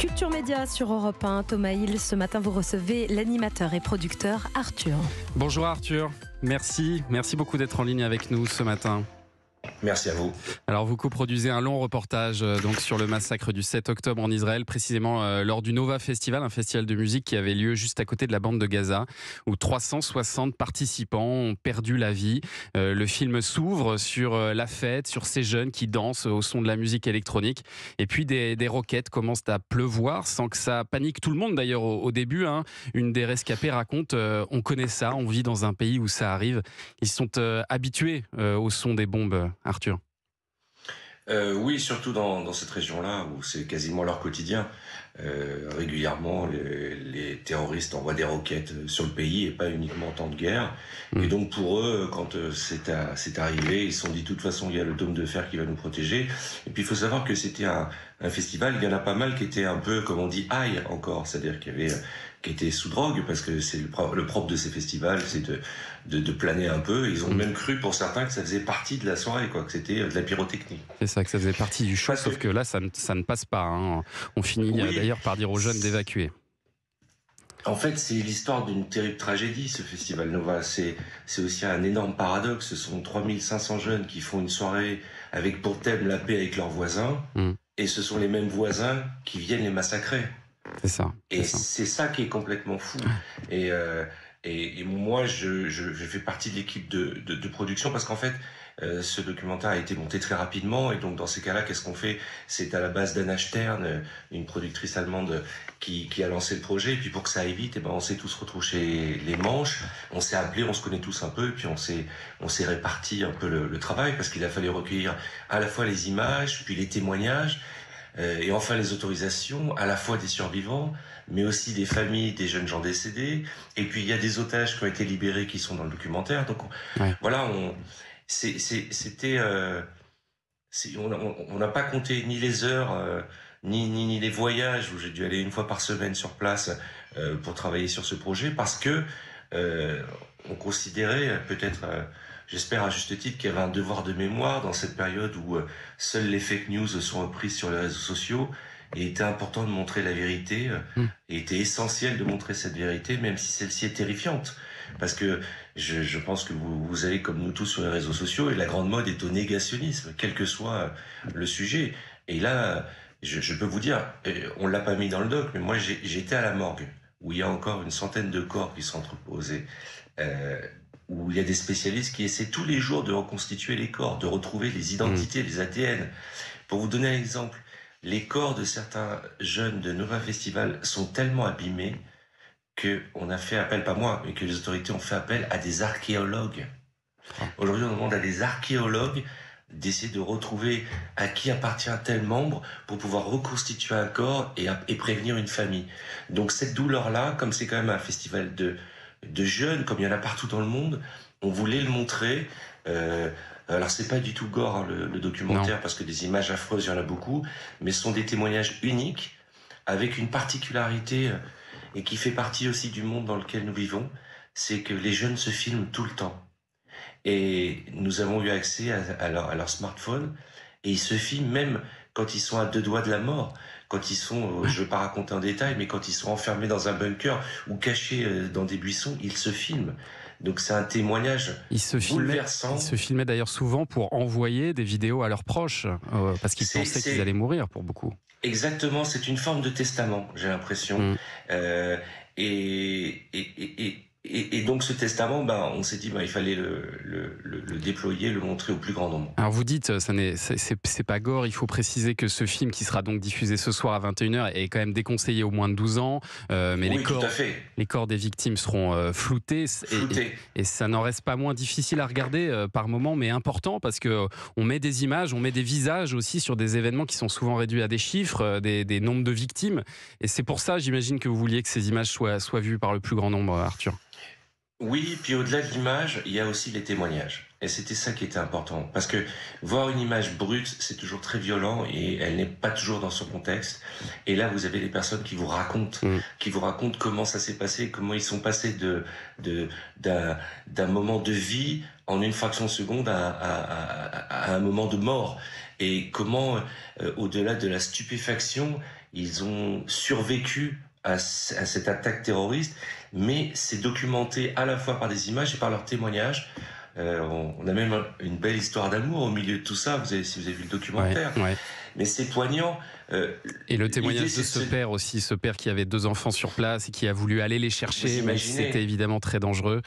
Culture Média sur Europe 1, Thomas Hill. Ce matin, vous recevez l'animateur et producteur Arthur. Bonjour Arthur, merci beaucoup d'être en ligne avec nous ce matin. Merci à vous. Alors vous coproduisez un long reportage donc sur le massacre du 7 octobre en Israël, précisément lors du Nova Festival, un festival de musique qui avait lieu juste à côté de la bande de Gaza, où 360 participants ont perdu la vie. Le film s'ouvre sur la fête, sur ces jeunes qui dansent au son de la musique électronique. Et puis des roquettes commencent à pleuvoir sans que ça panique tout le monde d'ailleurs au début. Une des rescapées raconte on connaît ça, on vit dans un pays où ça arrive. Ils sont habitués au son des bombes. Arthur. Oui, surtout dans cette région-là où c'est quasiment leur quotidien. Régulièrement, les terroristes envoient des roquettes sur le pays et pas uniquement en temps de guerre. Et donc pour eux, quand c'est arrivé, ils se sont dit de toute façon il y a le dôme de fer qui va nous protéger. Et puis il faut savoir que c'était un festival, il y en a pas mal qui étaient un peu, comme on dit, high encore, c'est-à-dire qu'il y avait qui étaient sous drogue, parce que c'est le propre de ces festivals, c'est de planer un peu. Ils ont même cru pour certains que ça faisait partie de la soirée, quoi, que c'était de la pyrotechnie. C'est ça, que ça faisait partie du show, sauf que là, ça ne passe pas. On finit d'ailleurs par dire aux jeunes d'évacuer. En fait, c'est l'histoire d'une terrible tragédie, ce festival Nova. C'est aussi un énorme paradoxe. Ce sont 3500 jeunes qui font une soirée avec pour thème la paix avec leurs voisins, et ce sont les mêmes voisins qui viennent les massacrer. C'est ça. Et c'est ça qui est complètement fou. Et moi, je fais partie de l'équipe de production parce qu'en fait, ce documentaire a été monté très rapidement. Et donc, dans ces cas-là, qu'est-ce qu'on fait? C'est à la base d'Anna Stern, une productrice allemande, qui a lancé le projet. Et puis, pour que ça aille vite, on s'est tous retroussé les manches. On s'est appelés, on se connaît tous un peu. Et puis, on s'est réparti un peu le travail parce qu'il a fallu recueillir à la fois les images, puis les témoignages. Et enfin les autorisations, à la fois des survivants, mais aussi des familles des jeunes gens décédés. Et puis il y a des otages qui ont été libérés qui sont dans le documentaire. Donc voilà, on n'a pas compté ni les heures, ni les voyages où j'ai dû aller une fois par semaine sur place pour travailler sur ce projet, parce que on considérait peut-être... J'espère à juste titre qu'il y avait un devoir de mémoire dans cette période où seules les fake news sont reprises sur les réseaux sociaux. Et il était important de montrer la vérité. Et il était essentiel de montrer cette vérité, même si celle-ci est terrifiante. Parce que je pense que vous allez, comme nous tous, sur les réseaux sociaux, et la grande mode est au négationnisme, quel que soit le sujet. Et là, je peux vous dire, on l'a pas mis dans le doc, mais moi j'ai été à la morgue, où il y a encore une centaine de corps qui sont entreposés. Où il y a des spécialistes qui essaient tous les jours de reconstituer les corps, de retrouver les identités, les ADN. Pour vous donner un exemple, les corps de certains jeunes de Nova Festival sont tellement abîmés qu'on a fait appel, pas moi, mais que les autorités ont fait appel à des archéologues. Aujourd'hui, on demande à des archéologues d'essayer de retrouver à qui appartient tel membre pour pouvoir reconstituer un corps et prévenir une famille. Donc cette douleur-là, comme c'est quand même un festival de jeunes, comme il y en a partout dans le monde, on voulait le montrer. Alors c'est pas du tout gore le documentaire, parce que des images affreuses, il y en a beaucoup, mais ce sont des témoignages uniques, avec une particularité, et qui fait partie aussi du monde dans lequel nous vivons, c'est que les jeunes se filment tout le temps. Et nous avons eu accès à leur smartphone, et ils se filment même quand ils sont à 2 doigts de la mort, quand ils sont, je ne veux pas raconter en détail, mais quand ils sont enfermés dans un bunker ou cachés dans des buissons, ils se filment. Donc c'est un témoignage bouleversant. Ils se filmaient d'ailleurs souvent pour envoyer des vidéos à leurs proches, parce qu'ils pensaient qu'ils allaient mourir pour beaucoup. Exactement, c'est une forme de testament, j'ai l'impression. Et donc ce testament, on s'est dit il fallait le déployer, le montrer au plus grand nombre. Alors vous dites, c'est pas gore, il faut préciser que ce film qui sera donc diffusé ce soir à 21h est quand même déconseillé aux moins de 12 ans, mais oui, les corps des victimes seront floutés. Et ça n'en reste pas moins difficile à regarder par moment, mais important, parce qu'on met des images, on met des visages aussi sur des événements qui sont souvent réduits à des chiffres, des nombres de victimes. Et c'est pour ça, j'imagine, que vous vouliez que ces images soient vues par le plus grand nombre, Arthur. Oui, puis au-delà de l'image, il y a aussi les témoignages. Et c'était ça qui était important. Parce que voir une image brute, c'est toujours très violent et elle n'est pas toujours dans son contexte. Et là, vous avez les personnes qui vous racontent, comment ça s'est passé, comment ils sont passés d'un moment de vie en une fraction de seconde à un moment de mort. et comment, au-delà de la stupéfaction, ils ont survécu à cette attaque terroriste, mais c'est documenté à la fois par des images et par leurs témoignages. On a même une belle histoire d'amour au milieu de tout ça, si vous avez vu le documentaire. Ouais. Mais c'est poignant. Et le témoignage de ce père aussi, ce père qui avait 2 enfants sur place et qui a voulu aller les chercher, même si c'était évidemment très dangereux.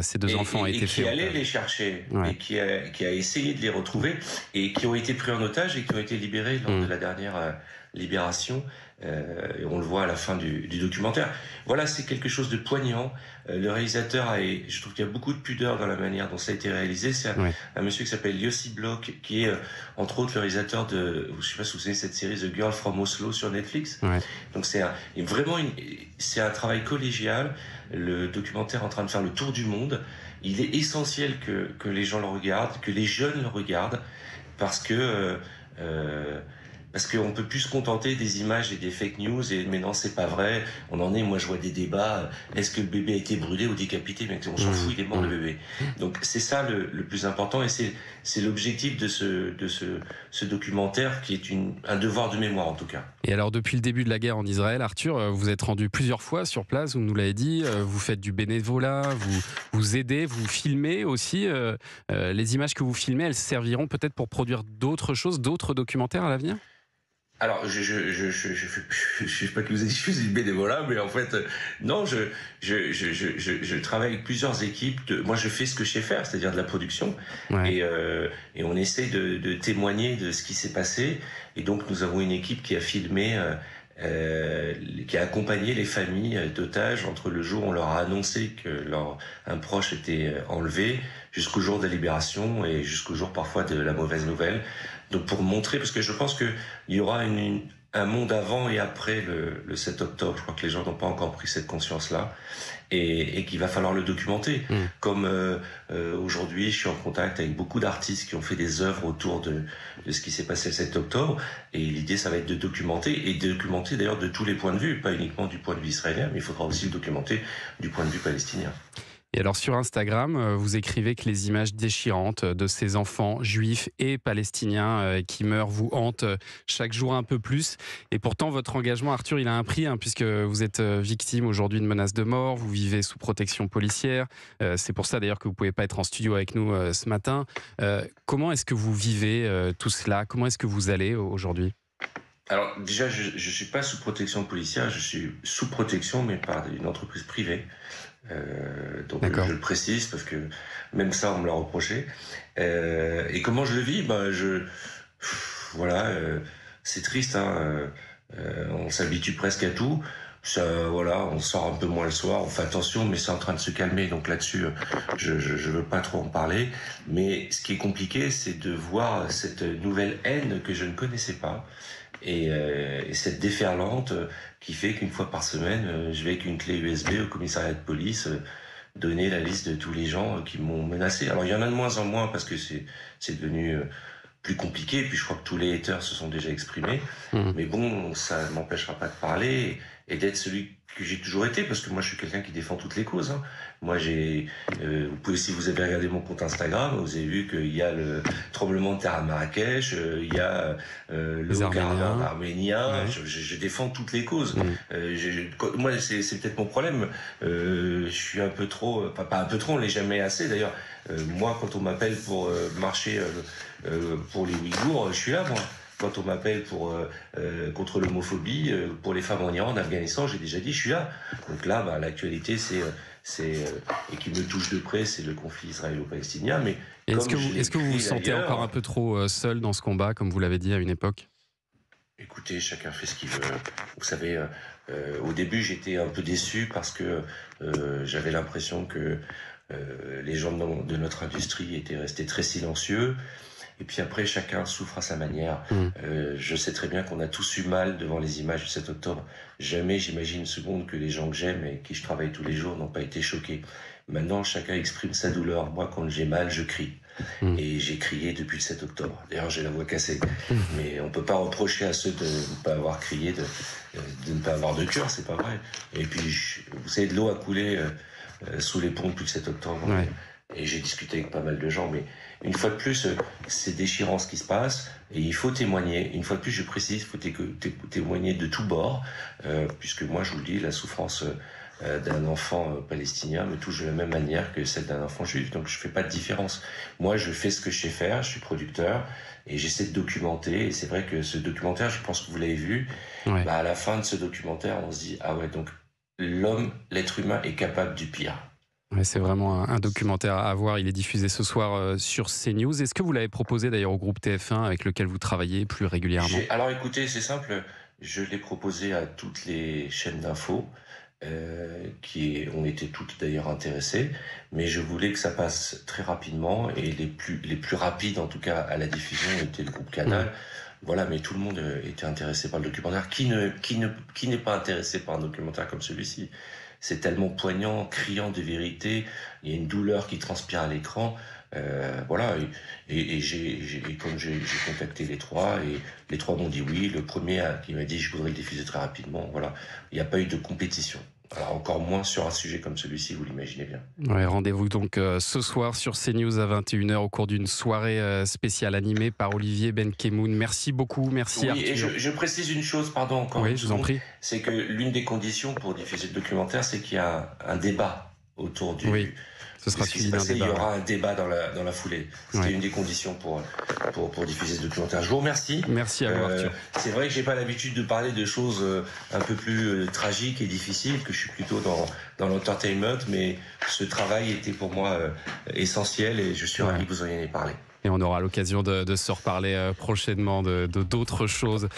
Ces 2 enfants ont été faits. Et qui allait les chercher, et qui a essayé de les retrouver, et qui ont été pris en otage et qui ont été libérés lors de la dernière libération. Et on le voit à la fin du documentaire. Voilà, c'est quelque chose de poignant. Le réalisateur je trouve qu'il y a beaucoup de pudeur dans la manière dont ça a été réalisé. C'est un monsieur qui s'appelle Yossi Bloch, qui est entre autres le réalisateur de, je sais pas si vous savez cette série The Girl from Oslo sur Netflix. Donc c'est un travail collégial. Le documentaire est en train de faire le tour du monde. Il est essentiel que les gens le regardent, que les jeunes le regardent, parce qu'on peut plus se contenter des images et des fake news mais non, c'est pas vrai. Moi je vois des débats, est-ce que le bébé a été brûlé ou décapité? Mais on s'en fout, il est mort le bébé. Donc c'est ça le plus important, et c'est l'objectif de ce documentaire, qui est un devoir de mémoire en tout cas. Et alors depuis le début de la guerre en Israël, Arthur, vous êtes rendu plusieurs fois sur place, vous nous l'avez dit, vous faites du bénévolat, vous aidez, vous filmez aussi. Les images que vous filmez, elles serviront peut-être pour produire d'autres choses, d'autres documentaires à l'avenir? Alors, je sais pas que vous avez dit, je fais du bénévolat, mais en fait, non, je travaille avec plusieurs équipes. Moi, je fais ce que je sais faire, c'est-à-dire de la production, et on essaie de témoigner de ce qui s'est passé. Et donc, nous avons une équipe qui a filmé, qui a accompagné les familles d'otages entre le jour où on leur a annoncé que un proche était enlevé, jusqu'au jour de la libération et jusqu'au jour parfois de la mauvaise nouvelle. Donc pour montrer, parce que je pense qu'il y aura un monde avant et après le 7 octobre. Je crois que les gens n'ont pas encore pris cette conscience-là, et qu'il va falloir le documenter. Comme aujourd'hui, je suis en contact avec beaucoup d'artistes qui ont fait des œuvres autour de ce qui s'est passé le 7 octobre, et l'idée, ça va être de documenter, et de documenter d'ailleurs de tous les points de vue, pas uniquement du point de vue israélien, mais il faudra aussi le documenter du point de vue palestinien. Et alors sur Instagram, vous écrivez que les images déchirantes de ces enfants juifs et palestiniens qui meurent vous hantent chaque jour un peu plus. Et pourtant, votre engagement, Arthur, il a un prix, puisque vous êtes victime aujourd'hui de menaces de mort, vous vivez sous protection policière. C'est pour ça d'ailleurs que vous ne pouvez pas être en studio avec nous ce matin. Comment est-ce que vous vivez tout cela? Comment est-ce que vous allez aujourd'hui? Alors déjà, je ne suis pas sous protection policière, je suis sous protection, mais par une entreprise privée. Donc je le précise, parce que même ça on me l'a reproché. Et comment je le vis? C'est triste, on s'habitue presque à tout. On sort un peu moins le soir, on fait attention, mais c'est en train de se calmer. Donc là-dessus, je veux pas trop en parler. Mais ce qui est compliqué, c'est de voir cette nouvelle haine que je ne connaissais pas, et cette déferlante qui fait qu'une fois par semaine, je vais avec une clé USB au commissariat de police donner la liste de tous les gens qui m'ont menacé. Alors il y en a de moins en moins, parce que c'est devenu plus compliqué, et puis je crois que tous les haters se sont déjà exprimés. Mais bon, ça ne m'empêchera pas de parler et d'être celui que j'ai toujours été, parce que moi je suis quelqu'un qui défend toutes les causes. Moi vous pouvez, si vous avez regardé mon compte Instagram, vous avez vu qu'il y a le tremblement de terre à Marrakech, il y a le Haut-Karabakh arménien. Je défends toutes les causes. Moi c'est peut-être mon problème. Je suis un peu trop, pas un peu trop, on l'est jamais assez d'ailleurs. Moi, quand on m'appelle pour marcher pour les Ouïghours, je suis là, moi. Quand on m'appelle contre l'homophobie, pour les femmes en Iran, en Afghanistan, j'ai déjà dit, je suis là. Donc là, l'actualité, et qui me touche de près, c'est le conflit israélo-palestinien. Mais est-ce que vous vous sentez encore un peu trop seul dans ce combat, comme vous l'avez dit à une époque? Écoutez, chacun fait ce qu'il veut. Vous savez, au début, j'étais un peu déçu, parce que j'avais l'impression que les gens de notre industrie étaient restés très silencieux. Et puis après, chacun souffre à sa manière. Je sais très bien qu'on a tous eu mal devant les images du 7 octobre. Jamais j'imagine une seconde que les gens que j'aime et avec qui je travaille tous les jours n'ont pas été choqués. Maintenant, chacun exprime sa douleur. Moi, quand j'ai mal, je crie. Et j'ai crié depuis le 7 octobre. D'ailleurs, j'ai la voix cassée. Mais on peut pas reprocher à ceux de ne pas avoir crié, de ne pas avoir de cœur, c'est pas vrai. Et puis, vous savez, de l'eau a coulé sous les ponts depuis le 7 octobre. et j'ai discuté avec pas mal de gens, mais une fois de plus, c'est déchirant ce qui se passe, et il faut témoigner. Une fois de plus, je précise, il faut témoigner de tous bords, puisque moi, je vous le dis, la souffrance d'un enfant palestinien me touche de la même manière que celle d'un enfant juif, donc je fais pas de différence. Moi, je fais ce que je sais faire, je suis producteur, et j'essaie de documenter, et c'est vrai que ce documentaire, je pense que vous l'avez vu, Ouais. à la fin de ce documentaire, on se dit, ah ouais, donc l'être humain est capable du pire. Ouais, c'est vraiment un documentaire à voir. Il est diffusé ce soir sur CNews. Est-ce que vous l'avez proposé d'ailleurs au groupe TF1 avec lequel vous travaillez plus régulièrement? Alors écoutez, c'est simple, je l'ai proposé à toutes les chaînes d'infos, on était toutes d'ailleurs intéressées, mais je voulais que ça passe très rapidement, et les plus rapides en tout cas à la diffusion étaient le groupe Canal. Voilà, mais tout le monde était intéressé par le documentaire. Qui n'est pas intéressé par un documentaire comme celui-ci? C'est tellement poignant, criant de vérité. Il y a une douleur qui transpire à l'écran. Voilà, comme j'ai contacté les trois, et les trois m'ont dit oui. Le premier qui m'a dit je voudrais le diffuser très rapidement. Voilà, il n'y a pas eu de compétition. Alors encore moins sur un sujet comme celui-ci, vous l'imaginez bien. Ouais, rendez-vous donc ce soir sur CNews à 21h au cours d'une soirée spéciale animée par Olivier Benkemoun. Merci beaucoup, merci Oui, Arthur. et je précise une chose, pardon, encore Oui, une je vous en seconde, prie. c'est que l'une des conditions pour diffuser le documentaire, c'est qu'il y a un débat autour du... Oui, ce sera ce qui suivi s'est d'un passé. Il y débat. aura un débat dans la foulée. C'était Ouais. une des conditions pour diffuser ce documentaire. Je vous remercie. Merci à vous Arthur. C'est vrai que j'ai pas l'habitude de parler de choses un peu plus tragiques et difficiles, que je suis plutôt dans l'entertainment, mais ce travail était pour moi essentiel, et je suis ravi que vous en ayez parlé. Et on aura l'occasion de se reparler prochainement de d'autres choses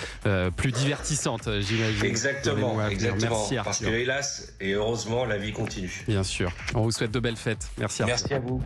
plus divertissantes, j'imagine. Exactement, exactement. Merci Parce que Arthur. hélas et heureusement, la vie continue. Bien sûr. On vous souhaite de belles fêtes. Merci Arthur. Merci à vous.